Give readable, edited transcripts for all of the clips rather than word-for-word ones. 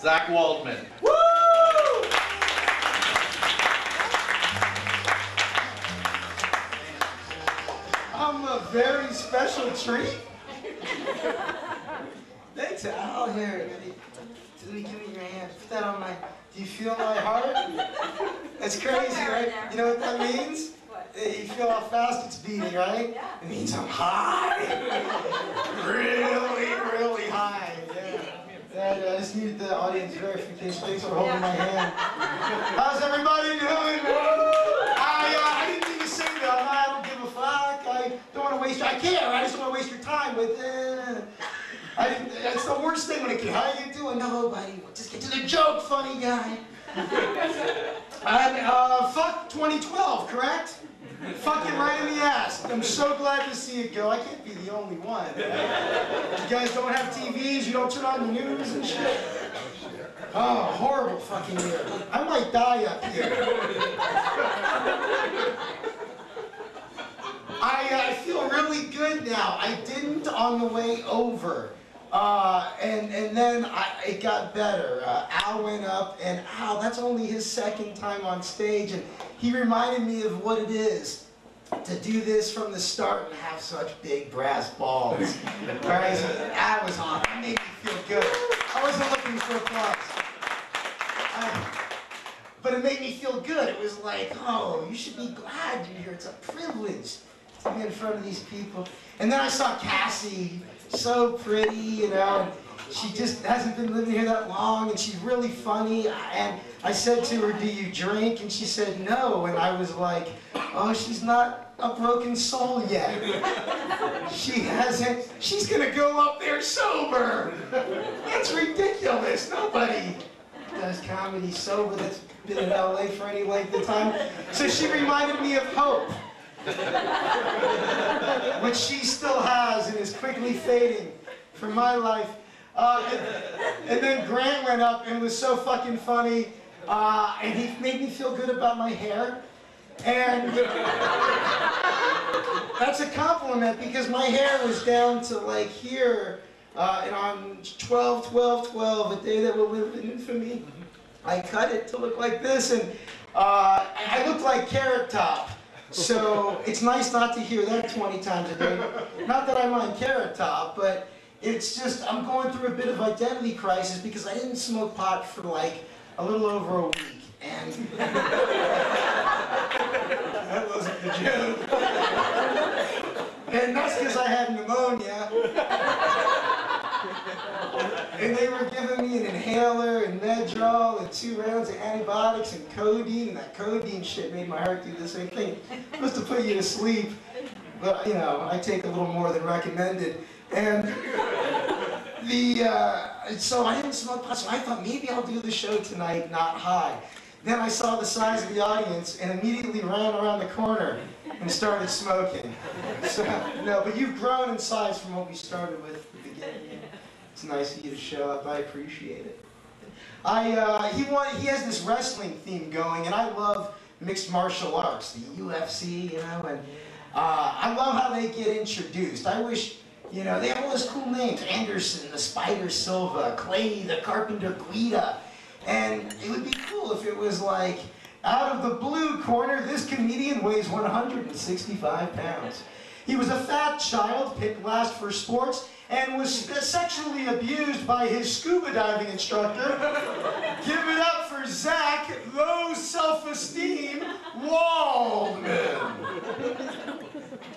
Zach Waldman. Woo! I'm a very special treat. Thanks, Al. Here, let me give me your hand. Put that on my. Do you feel my heart? That's crazy, right? You know what that means? What? You feel how fast it's beating, right? Yeah. It means I'm high. Really, really high. Yeah. I just needed the audience verification. Thanks for holding my hand. How's everybody doing? I didn't mean to say that. I don't give a fuck. I don't want to waste. I care. I just don't want to waste your time with. That's the worst thing when it can. How you doing? Nobody. Just get to the joke, funny guy. Fuck 2012, correct? Fucking right in the ass. I'm so glad to see it go. I can't be the only one. Right? You guys don't have TVs. You don't turn on the news and shit. Oh, horrible fucking year. I might die up here. I feel really good now. I didn't on the way over. And then it got better. Al went up, and Al, that's only his second time on stage, and he reminded me of what it is to do this from the start and have such big brass balls. All right, so that was on. It made me feel good. I wasn't looking for applause. But it made me feel good. It was like, oh, you should be glad you're here. It's a privilege to be in front of these people. And then I saw Cassie, so pretty, you know, and she just hasn't been living here that long, and she's really funny. And I said to her, do you drink? And she said no, and I was like, oh, she's not a broken soul yet. She hasn't, she's gonna go up there sober. That's ridiculous. Nobody does comedy sober that's been in LA for any length of time. So she reminded me of hope, which she still has and is quickly fading from my life. And then Grant went up and was so fucking funny, and he made me feel good about my hair. And that's a compliment, because my hair was down to like here, and on 12/12/12, a day that will live in infamy, I cut it to look like this, and I looked like Carrot Top. So it's nice not to hear that 20 times a day. Not that I mind Carrot Top, but it's just, I'm going through a bit of identity crisis because I didn't smoke pot for like a little over a week. And that wasn't the joke. And that's because I had pneumonia. And they were giving me an inhaler and Medrol and 2 rounds of antibiotics and codeine, and that codeine shit made my heart do the same thing. It's supposed to put you to sleep, but you know, I take a little more than recommended. And so I didn't smoke pot, so I thought maybe I'll do the show tonight not high. Then I saw the size of the audience and immediately ran around the corner and started smoking. So, no, but you've grown in size from what we started with at the beginning. It's nice of you to show up. I appreciate it. He has this wrestling theme going, and I love mixed martial arts, the UFC, you know, and I love how they get introduced. I wish, you know, they have all those cool names: Anderson, the Spider Silva, Clay, the Carpenter Guida. And it would be cool if it was like, out of the blue corner, this comedian weighs 165 pounds. He was a fat child, picked last for sports, and was sexually abused by his scuba diving instructor. Give it up for Zach, low self-esteem, Waldman.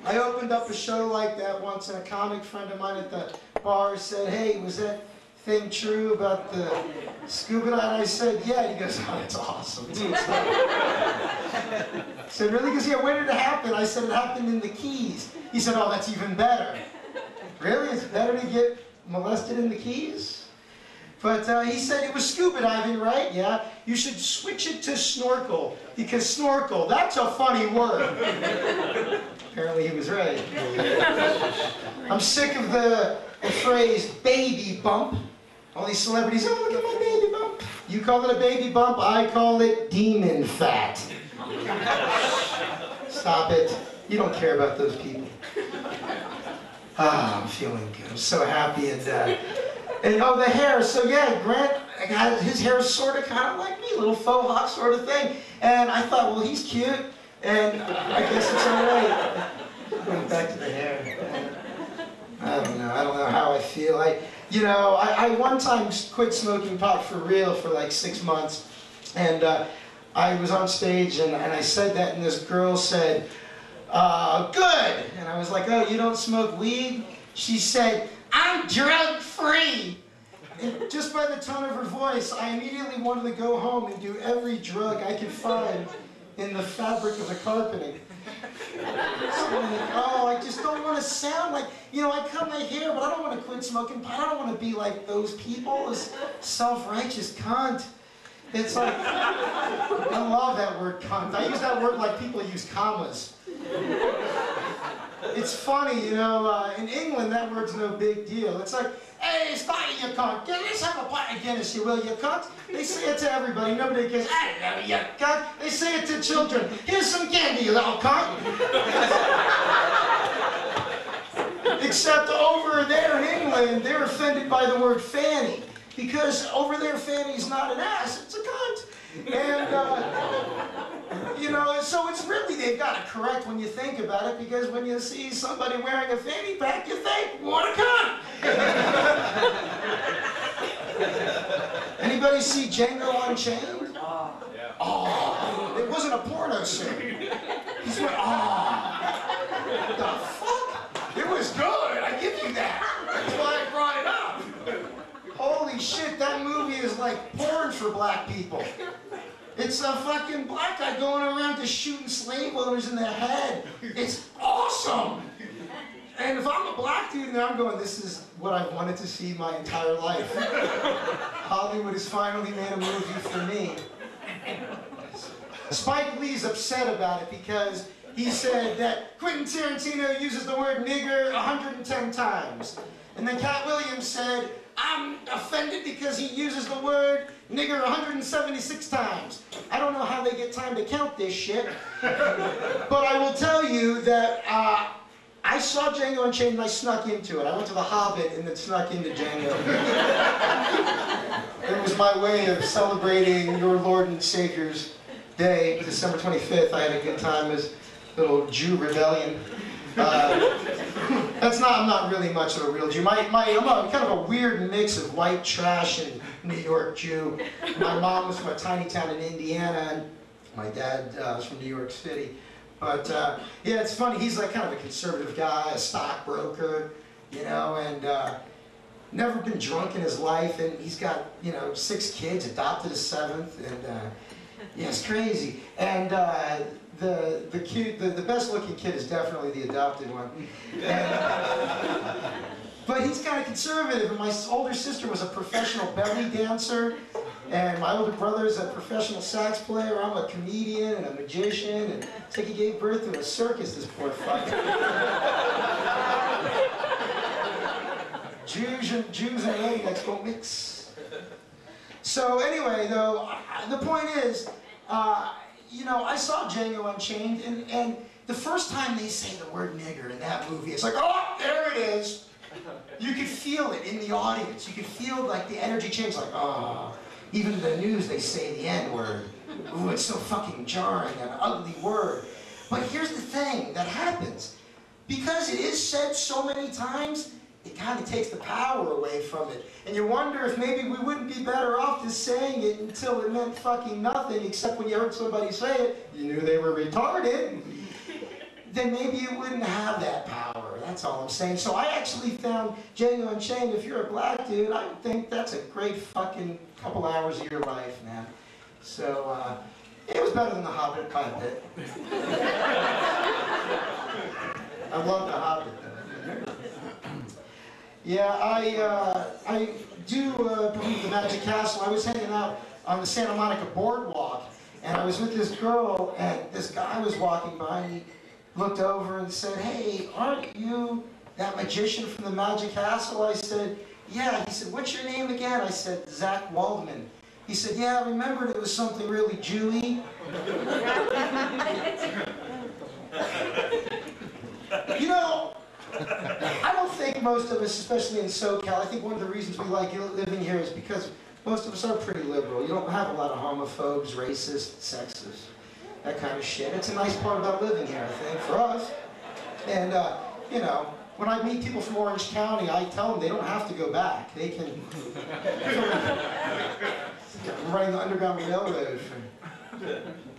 I opened up a show like that once, and a comic friend of mine at the bar said, hey, was that thing true about the scuba dive? And I said, yeah. He goes, oh, that's awesome. I said, really? He goes, yeah, where did it happen? I said, it happened in the Keys. He said, oh, that's even better. Really? It's better to get molested in the Keys? But he said it was scuba diving, right? Yeah. You should switch it to snorkel, because snorkel, that's a funny word. Apparently he was right. I'm sick of the phrase baby bump. All these celebrities, oh, look at my baby bump. You call it a baby bump, I call it demon fat. Stop it. You don't care about those people. Ah, I'm feeling good. I'm so happy. And oh, the hair. So yeah, Grant his hair is sort of kind of like me, little faux hawk sort of thing. And I thought, well, he's cute, and I guess it's all right. Going back to the hair. I don't know how I feel. I one time quit smoking pot for real for like 6 months, and I was on stage and I said that, and this girl said, good. And I was like, oh, you don't smoke weed? She said, I'm drug-free. And just by the tone of her voice, I immediately wanted to go home and do every drug I could find in the fabric of the carpeting. So I'm like, oh, I just don't want to sound like, I cut my hair, but I don't want to quit smoking pot. I don't want to be like those people, this self-righteous cunt. It's like, I love that word cunt. I use that word like people use commas. It's funny, in England that word's no big deal. It's like, hey, Scotty, you cunt. Let's have a pint of Guinness, you will, you cunt. They say it to everybody. Nobody goes, hey, you cunt. They say it to children. Here's some candy, you little cunt. Except over there in England, they're offended by the word fanny. Because over there, fanny's not an ass, it's a cunt. And, so it's really, they've got it correct when you think about it, because when you see somebody wearing a fanny pack, you think, what a cunt! Anybody see Django Unchained? Yeah. Oh, it wasn't a porno scene. He's like, oh, what the fuck? It was good, I give you that. That's why I brought it up. Holy shit, that movie is like porn for black people. It's a fucking black guy going around just shooting slave owners in the head. It's awesome. And if I'm a black dude and I'm going, this is what I've wanted to see my entire life. Hollywood has finally made a movie for me. Spike Lee's upset about it because he said that Quentin Tarantino uses the word nigger 110 times. And then Cat Williams said, I'm offended because he uses the word nigger 176 times. I don't know how they get time to count this shit. But I will tell you that I saw Django Unchained and I snuck into it. I went to The Hobbit and then snuck into Django. It was my way of celebrating your Lord and Savior's Day, December 25th. I had a good time as little Jew rebellion. I'm not really much of a real Jew. I'm kind of a weird mix of white trash and New York Jew. My mom was from a tiny town in Indiana, and my dad was from New York City. But yeah, it's funny. He's like kind of a conservative guy, a stockbroker, and never been drunk in his life. And he's got 6 kids, adopted a 7th, and yeah, it's crazy. And the best looking kid is definitely the adopted one. But he's kind of conservative, and my older sister was a professional belly dancer, and my older brother is a professional sax player. I'm a comedian and a magician, and it's like he gave birth to a circus, this poor fucker. Jews and rednecks don't mix. So anyway, though, the point is, I saw Django Unchained, and the first time they say the word nigger in that movie, it's like, oh, there it is. You could feel it in the audience. You could feel like the energy change, like, oh. Even in the news, they say the N-word. Ooh, it's so fucking jarring, an ugly word. But here's the thing that happens. Because it is said so many times, it kind of takes the power away from it. And you wonder if maybe we wouldn't be better off just saying it until it meant fucking nothing, except when you heard somebody say it, you knew they were retarded. Then maybe you wouldn't have that power. That's all I'm saying. So I actually found Django Unchained. If you're a black dude, I would think that's a great fucking couple hours of your life, man. So it was better than The Hobbit, kind of bit. I love The Hobbit, though. Yeah, I do believe the Magic Castle. I was hanging out on the Santa Monica boardwalk, and I was with this girl, and this guy was walking by, and he looked over and said, hey, aren't you that magician from the Magic Castle? I said, yeah. He said, what's your name again? I said, Zach Waldman. He said, yeah, I remembered it was something really Jewy. I don't think most of us, especially in SoCal, I think one of the reasons we like living here is because most of us are pretty liberal. You don't have a lot of homophobes, racists, sexists, that kind of shit. It's a nice part about living here, I think, for us. And, you know, when I meet people from Orange County, I tell them they don't have to go back. They can... I'm running the Underground Railroad for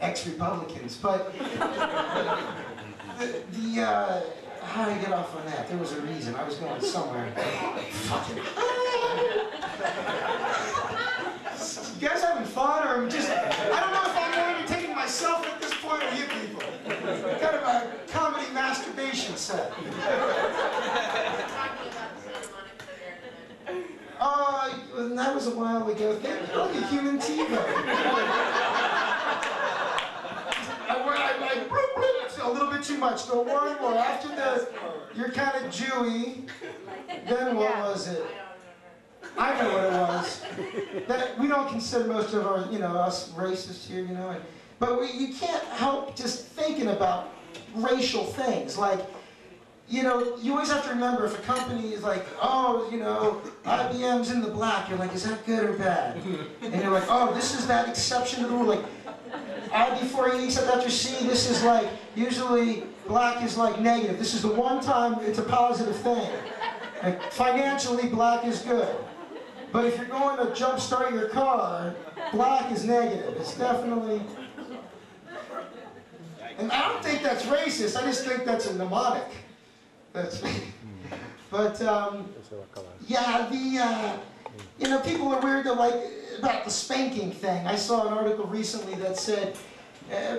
ex-Republicans. But how did I get off on that? There was a reason. I was going somewhere. Fucking... You guys having fun, or just... I don't know if I'm entertaining myself at this point, or you people. Kind of a comedy masturbation set. And that was a while ago. Thank you. Like a human TiVo. A little bit too much. Go one more. After the, you're kind of Jewy. Then what was it? I know what it was. That we don't consider most of our, you know, us racist here, you know. But you can't help just thinking about racial things. Like, you know, you always have to remember if a company is like, oh, you know, IBM's in the black, you're like, is that good or bad? And you're like, oh, this is that exception to the rule. Like, I before E except after C, this is like, usually black is like negative. This is the one time it's a positive thing. Like, financially, black is good. But if you're going to jumpstart your car, black is negative. It's definitely... And I don't think that's racist, I just think that's a mnemonic. That's, but, yeah, you know, people are weird to like, about the spanking thing. I saw an article recently that said,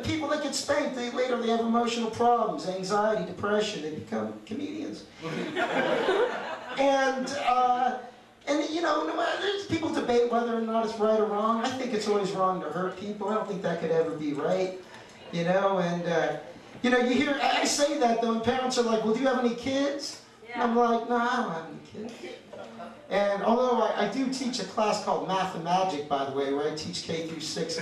people that get spanked, they have emotional problems, anxiety, depression, they become comedians. And you know, no matter, there's people debate whether or not it's right or wrong. I think it's always wrong to hurt people. I don't think that could ever be right. You know, and, you know, you hear, I say that though, and parents are like, well, do you have any kids? Yeah. And I'm like, no, I don't have any kids. And although I do teach a class called Math-O-Magic, by the way, where I teach K through 6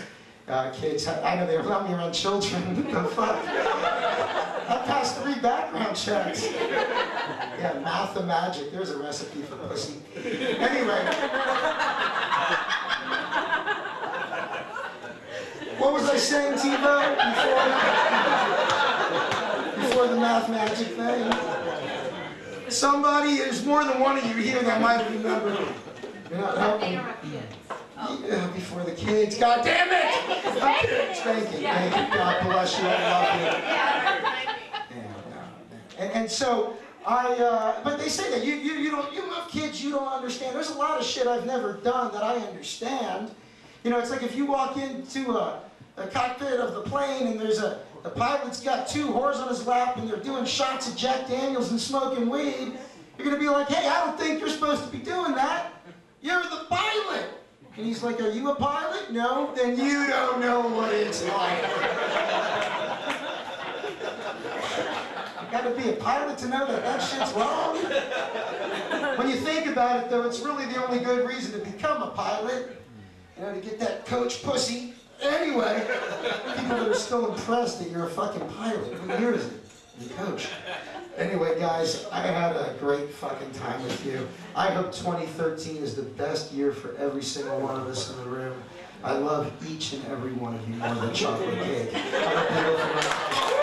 kids. I know they love me around children. What the fuck? I passed 3 background checks. Yeah, Math-O-Magic. There's a recipe for pussy. Anyway. What was I saying, TiVo, before the Math-Magic thing? Somebody, there's more than one of you here that might remember. You're not helping. Yeah, before the kids. God damn it! Thank you. God bless you. I love you. Yeah. And so but they say that you love kids. You don't understand. There's a lot of shit I've never done that I understand. You know, it's like if you walk into a cockpit of the plane and there's the pilot's got 2 whores on his lap and they're doing shots of Jack Daniels and smoking weed, you're going to be like, hey, I don't think you're supposed to be doing that. You're the pilot. And he's like, are you a pilot? No? Then you don't know what it's like. You got to be a pilot to know that that shit's wrong. When you think about it, though, it's really the only good reason to become a pilot. You know, to get that coach pussy. Anyway, people that are still impressed that you're a fucking pilot. What year is it? You coach. Anyway, guys, I had a great fucking time with you. I hope 2013 is the best year for every single one of us in the room. I love each and every one of you more than chocolate cake. Have a beautiful night.